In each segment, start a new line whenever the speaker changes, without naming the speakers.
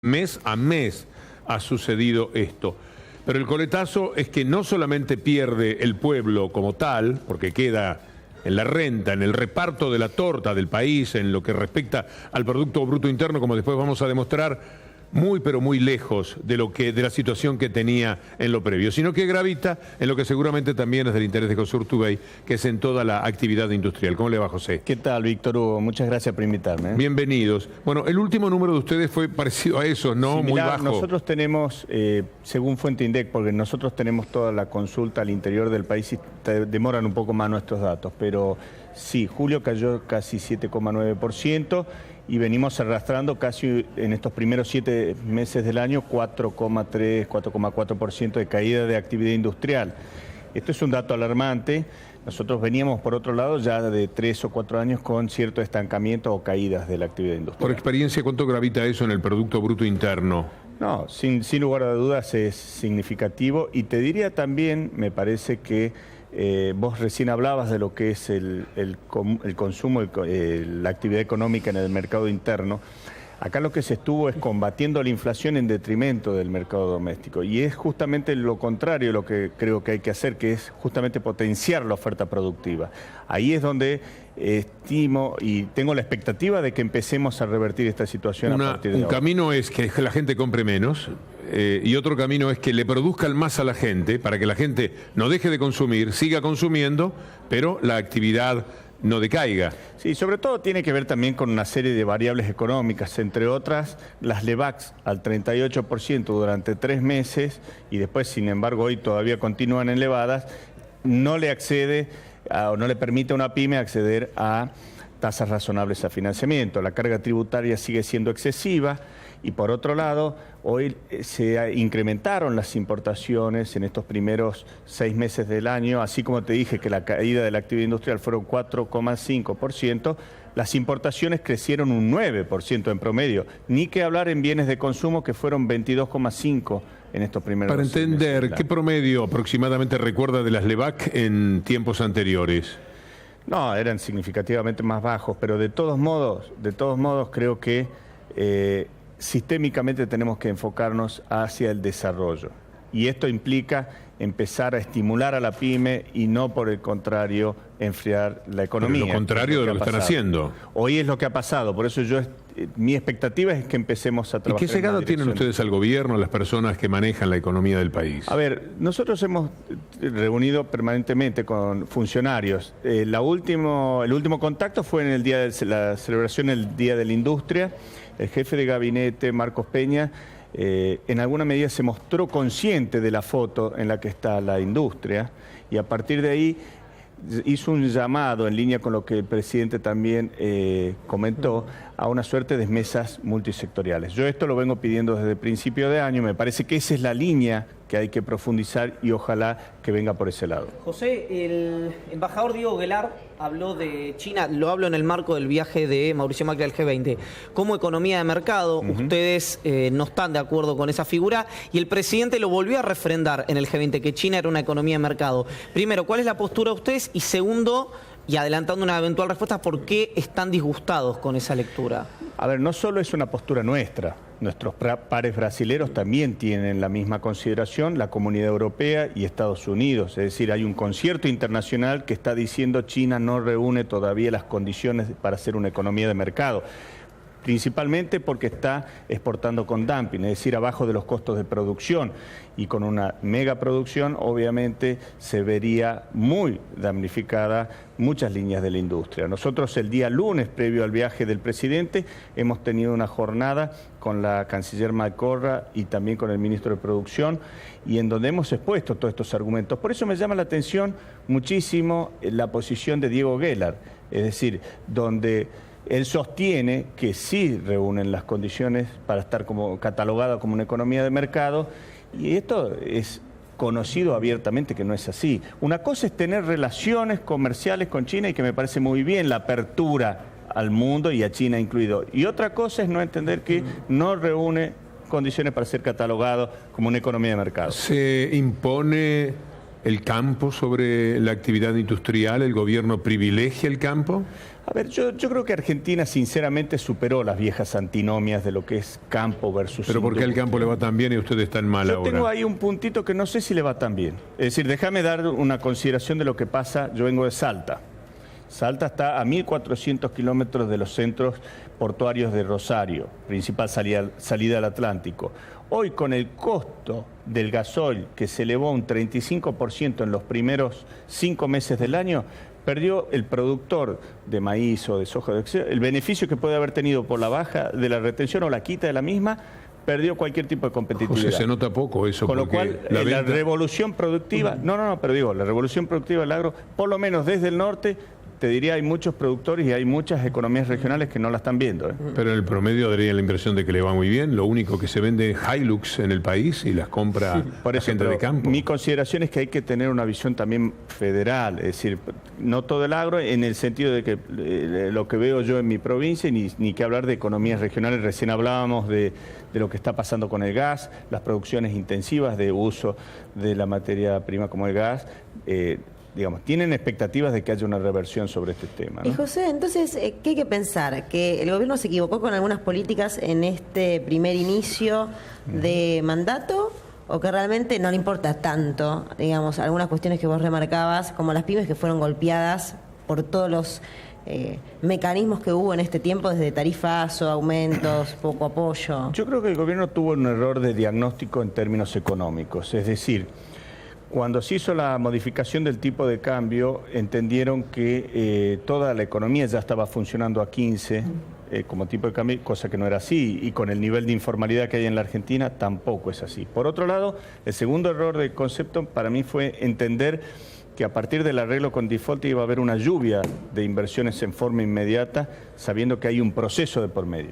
Mes a mes ha sucedido esto. Pero el coletazo es que no solamente pierde el pueblo como tal, porque queda en la renta, en el reparto de la torta del país, en lo que respecta al Producto Bruto Interno, como después vamos a demostrar, muy pero muy lejos de la situación que tenía en lo previo, sino que gravita en lo que seguramente también es del interés de José Urtubey, que es en toda la actividad industrial. ¿Cómo le va, José?
¿Qué tal, Víctor Hugo? Muchas gracias por invitarme.
Bienvenidos. Bueno, el último número de ustedes fue parecido a eso, ¿no?
Sí,
muy
mirá,
bajo.
Nosotros tenemos, según Fuente INDEC, porque nosotros tenemos toda la consulta al interior del país y demoran un poco más nuestros datos, pero sí, julio cayó casi 7,9%. Y venimos arrastrando casi en estos primeros 7 meses del año 4,3, 4,4% de caída de actividad industrial. Esto es un dato alarmante. Nosotros veníamos, por otro lado, ya de 3 o 4 años con cierto estancamiento o caídas de la actividad industrial.
Por experiencia, ¿cuánto gravita eso en el Producto Bruto Interno?
No, sin lugar a dudas es significativo. Y te diría también, me parece que vos recién hablabas de lo que es el consumo, la actividad económica en el mercado interno. Acá lo que se estuvo es combatiendo la inflación en detrimento del mercado doméstico. Y es justamente lo contrario lo que creo que hay que hacer, que es justamente potenciar la oferta productiva. Ahí es donde estimo y tengo la expectativa de que empecemos a revertir esta situación a partir de ahora.
Un camino es que la gente compre menos y otro camino es que le produzcan más a la gente para que la gente no deje de consumir, siga consumiendo, pero la actividad no decaiga.
Sí, sobre todo tiene que ver también con una serie de variables económicas, entre otras las LEVACs al 38% durante 3 meses y después, sin embargo, hoy todavía continúan elevadas, no le accede o no le permite a una pyme acceder a tasas razonables a financiamiento. La carga tributaria sigue siendo excesiva y por otro lado, hoy se incrementaron las importaciones en estos primeros 6 meses del año, así como te dije que la caída de la actividad industrial fueron 4,5%, las importaciones crecieron un 9% en promedio, ni que hablar en bienes de consumo que fueron 22,5% en estos primeros 6 meses.
Para entender, ¿qué promedio aproximadamente recuerda de las LEVAC en tiempos anteriores?
No, eran significativamente más bajos, pero de todos modos creo que sistémicamente tenemos que enfocarnos hacia el desarrollo. Y esto implica empezar a estimular a la pyme y no, por el contrario, enfriar la economía.
Pero lo contrario de lo que están haciendo.
Hoy es lo que ha pasado, por eso mi expectativa es que empecemos a trabajar.
¿Y qué llegada tienen ustedes al gobierno, a las personas que manejan la economía del país?
A ver, nosotros hemos reunido permanentemente con funcionarios. El último contacto fue en el día de la celebración del Día de la Industria. El jefe de gabinete, Marcos Peña, en alguna medida se mostró consciente de la foto en la que está la industria y a partir de ahí hizo un llamado en línea con lo que el presidente también comentó a una suerte de mesas multisectoriales. Yo esto lo vengo pidiendo desde el principio de año, me parece que esa es la línea que hay que profundizar y ojalá que venga por ese lado.
José, el embajador Diego Guelar habló de China, lo hablo en el marco del viaje de Mauricio Macri al G20, como economía de mercado. Ustedes no están de acuerdo con esa figura y el presidente lo volvió a refrendar en el G20, que China era una economía de mercado. Primero, ¿cuál es la postura de ustedes? Y segundo, y adelantando una eventual respuesta, ¿por qué están disgustados con esa lectura?
A ver, no solo es una postura nuestra, nuestros pares brasileros también tienen la misma consideración, la Comunidad Europea y Estados Unidos. Es decir, hay un concierto internacional que está diciendo China no reúne todavía las condiciones para ser una economía de mercado. Principalmente porque está exportando con dumping, es decir, abajo de los costos de producción. Y con una megaproducción, obviamente, se vería muy damnificada muchas líneas de la industria. Nosotros el día lunes, previo al viaje del presidente, hemos tenido una jornada con la canciller Malcorra y también con el ministro de Producción, y en donde hemos expuesto todos estos argumentos. Por eso me llama la atención muchísimo la posición de Diego Guelar, es decir, donde él sostiene que sí reúnen las condiciones para estar catalogada como una economía de mercado, y esto es conocido abiertamente que no es así. Una cosa es tener relaciones comerciales con China y que me parece muy bien la apertura al mundo y a China incluido. Y otra cosa es no entender que no reúne condiciones para ser catalogado como una economía de mercado.
¿Se impone el campo sobre la actividad industrial? ¿El gobierno privilegia el campo?
A ver, yo creo que Argentina sinceramente superó las viejas antinomias de lo que es campo versus
Pero ¿por qué al campo le va tan bien y usted está en mal
Yo
ahora?
tengo ahí un puntito que no sé si le va tan bien. Es decir, déjame dar una consideración de lo que pasa. Yo vengo de Salta. Salta está a 1.400 kilómetros de los centros portuarios de Rosario, principal salida al Atlántico. Hoy, con el costo del gasoil que se elevó un 35% en los primeros 5 meses del año, perdió el productor de maíz o de soja, el beneficio que puede haber tenido por la baja de la retención o la quita de la misma, perdió cualquier tipo de competitividad.
José, se nota poco eso.
Con lo cual, la revolución productiva, pero digo, la revolución productiva del agro, por lo menos desde el norte, te diría, hay muchos productores y hay muchas economías regionales que no la están viendo.
Pero en el promedio daría la impresión de que le va muy bien. Lo único que se vende es Hilux en el país y las compra
por eso,
gente de campo.
Mi consideración es que hay que tener una visión también federal, es decir, no todo el agro en el sentido de que lo que veo yo en mi provincia, ni que hablar de economías regionales. Recién hablábamos de lo que está pasando con el gas, las producciones intensivas de uso de la materia prima como el gas. Digamos, tienen expectativas de que haya una reversión sobre este tema, ¿no?
Y José, entonces, ¿qué hay que pensar? ¿Que el gobierno se equivocó con algunas políticas en este primer inicio de mandato o que realmente no le importa tanto, digamos, algunas cuestiones que vos remarcabas, como las pymes que fueron golpeadas por todos los mecanismos que hubo en este tiempo, desde tarifazo, aumentos, poco apoyo?
Yo creo que el gobierno tuvo un error de diagnóstico en términos económicos, es decir, cuando se hizo la modificación del tipo de cambio, entendieron que toda la economía ya estaba funcionando a 15 como tipo de cambio, cosa que no era así, y con el nivel de informalidad que hay en la Argentina tampoco es así. Por otro lado, el segundo error de concepto para mí fue entender que a partir del arreglo con default iba a haber una lluvia de inversiones en forma inmediata, sabiendo que hay un proceso de por medio.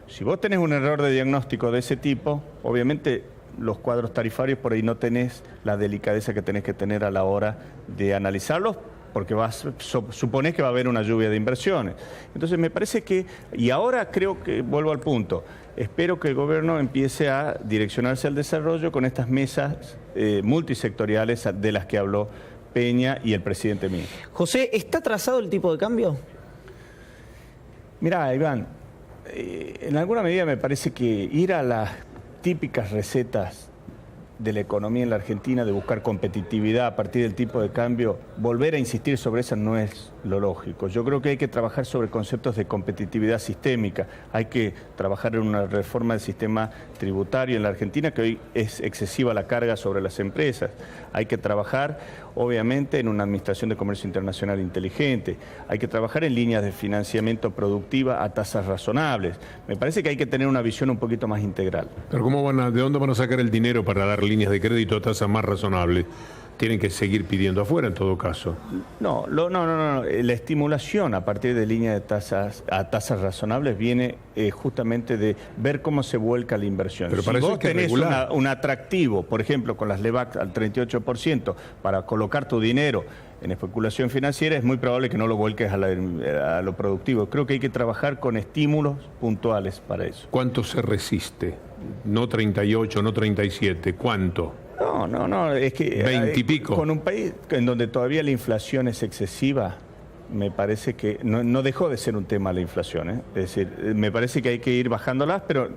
Si vos tenés un error de diagnóstico de ese tipo, obviamente los cuadros tarifarios por ahí no tenés la delicadeza que tenés que tener a la hora de analizarlos, porque suponés que va a haber una lluvia de inversiones. Entonces me parece que, y ahora creo que, vuelvo al punto, espero que el gobierno empiece a direccionarse al desarrollo con estas mesas multisectoriales de las que habló Peña y el presidente Milei.
José, ¿está atrasado el tipo de cambio?
Mirá, Iván, en alguna medida me parece que ir a las típicas recetas de la economía en la Argentina, de buscar competitividad a partir del tipo de cambio, volver a insistir sobre eso no es lo lógico. Yo creo que hay que trabajar sobre conceptos de competitividad sistémica, hay que trabajar en una reforma del sistema tributario en la Argentina, que hoy es excesiva la carga sobre las empresas. Hay que trabajar, obviamente, en una administración de comercio internacional inteligente. Hay que trabajar en líneas de financiamiento productiva a tasas razonables. Me parece que hay que tener una visión un poquito más integral.
Pero ¿de dónde van a sacar el dinero para dar líneas de crédito a tasas más razonables? Tienen que seguir pidiendo afuera en todo caso.
No. La estimulación a partir de líneas de tasas a tasas razonables viene justamente de ver cómo se vuelca la inversión.
Pero para
si
eso
vos
hay que
tenés
regular.
un atractivo, por ejemplo, con las LEVAC al 38% para colocar tu dinero en especulación financiera, es muy probable que no lo vuelques a lo productivo. Creo que hay que trabajar con estímulos puntuales para eso.
¿Cuánto se resiste? No 38, no 37. ¿Cuánto?
No, es que
20 y pico.
Con un país en donde todavía la inflación es excesiva, me parece que no dejó de ser un tema la inflación, ¿eh? Es decir, me parece que hay que ir bajándolas, pero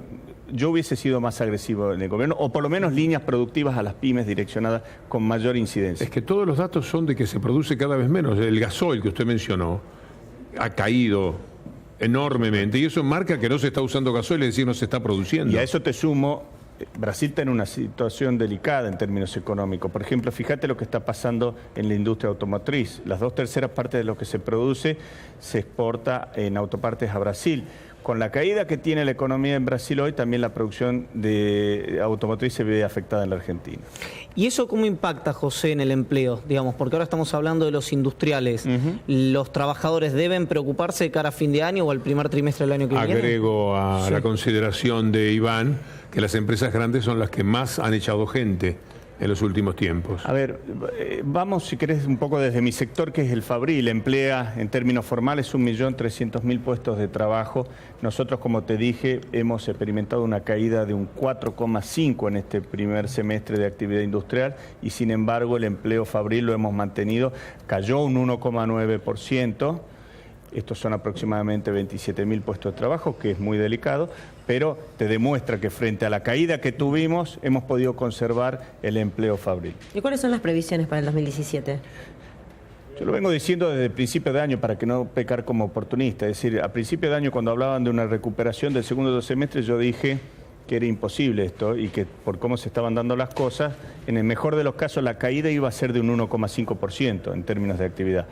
yo hubiese sido más agresivo en el gobierno, o por lo menos líneas productivas a las pymes direccionadas con mayor incidencia.
Es que todos los datos son de que se produce cada vez menos. El gasoil que usted mencionó ha caído enormemente y eso marca que no se está usando gasoil, es decir, no se está produciendo.
Y a eso te sumo, Brasil está en una situación delicada en términos económicos. Por ejemplo, fíjate lo que está pasando en la industria automotriz. Las 2/3 partes de lo que se produce se exporta en autopartes a Brasil. Con la caída que tiene la economía en Brasil hoy, también la producción de automotriz se ve afectada en la Argentina.
¿Y eso cómo impacta, José, en el empleo? Digamos, porque ahora estamos hablando de los industriales. ¿Los trabajadores deben preocuparse de cara a fin de año o al primer trimestre del año que viene?
Agrego a la consideración de Iván que las empresas grandes son las que más han echado gente en los últimos tiempos.
A ver, vamos, si querés, un poco desde mi sector, que es el Fabril. Emplea, en términos formales, 1.300.000 puestos de trabajo. Nosotros, como te dije, hemos experimentado una caída de un 4,5 en este primer semestre de actividad industrial y, sin embargo, el empleo Fabril lo hemos mantenido. Cayó un 1,9%. Estos son aproximadamente 27.000 puestos de trabajo, que es muy delicado, pero te demuestra que frente a la caída que tuvimos, hemos podido conservar el empleo fabril.
¿Y cuáles son las previsiones para el 2017?
Yo lo vengo diciendo desde el principio de año para que no pecar como oportunista. Es decir, a principio de año, cuando hablaban de una recuperación del segundo semestre, yo dije que era imposible esto y que por cómo se estaban dando las cosas, en el mejor de los casos la caída iba a ser de un 1,5% en términos de actividad.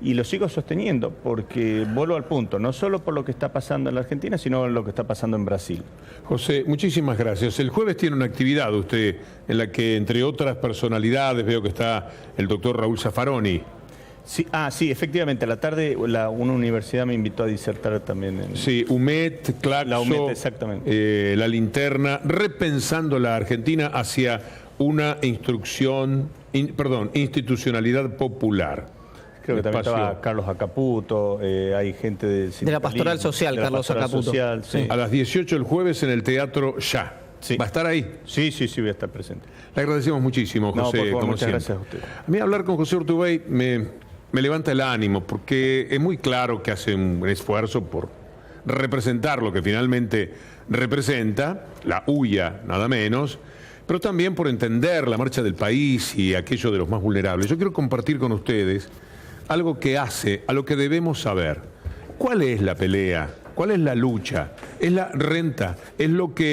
Y lo sigo sosteniendo porque vuelvo al punto, no solo por lo que está pasando en la Argentina, sino lo que está pasando en Brasil.
José, muchísimas gracias. El jueves tiene una actividad usted en la que, entre otras personalidades, veo que está el doctor Raúl Zaffaroni.
Sí, sí, efectivamente, a la tarde una universidad me invitó a disertar también.
Sí, UMED, Claxo,
la UMED, exactamente.
La Linterna, repensando la Argentina hacia una institucionalidad popular.
Creo que también estaba Carlos Acaputo, hay gente
de la Pastoral Social, Carlos Acaputo.
Social, sí.
A las 18 el jueves en el Teatro Ya.
Sí.
¿Va a estar ahí?
Sí, voy a estar presente.
Le agradecemos muchísimo, José.
No, por favor,
como
muchas
siempre.
gracias a usted.
A mí hablar con José Urtubey me levanta el ánimo, porque es muy claro que hace un esfuerzo por representar lo que finalmente representa, la UIA, nada menos, pero también por entender la marcha del país y aquello de los más vulnerables. Yo quiero compartir con ustedes algo que hace a lo que debemos saber. ¿Cuál es la pelea? ¿Cuál es la lucha? Es la renta, es lo que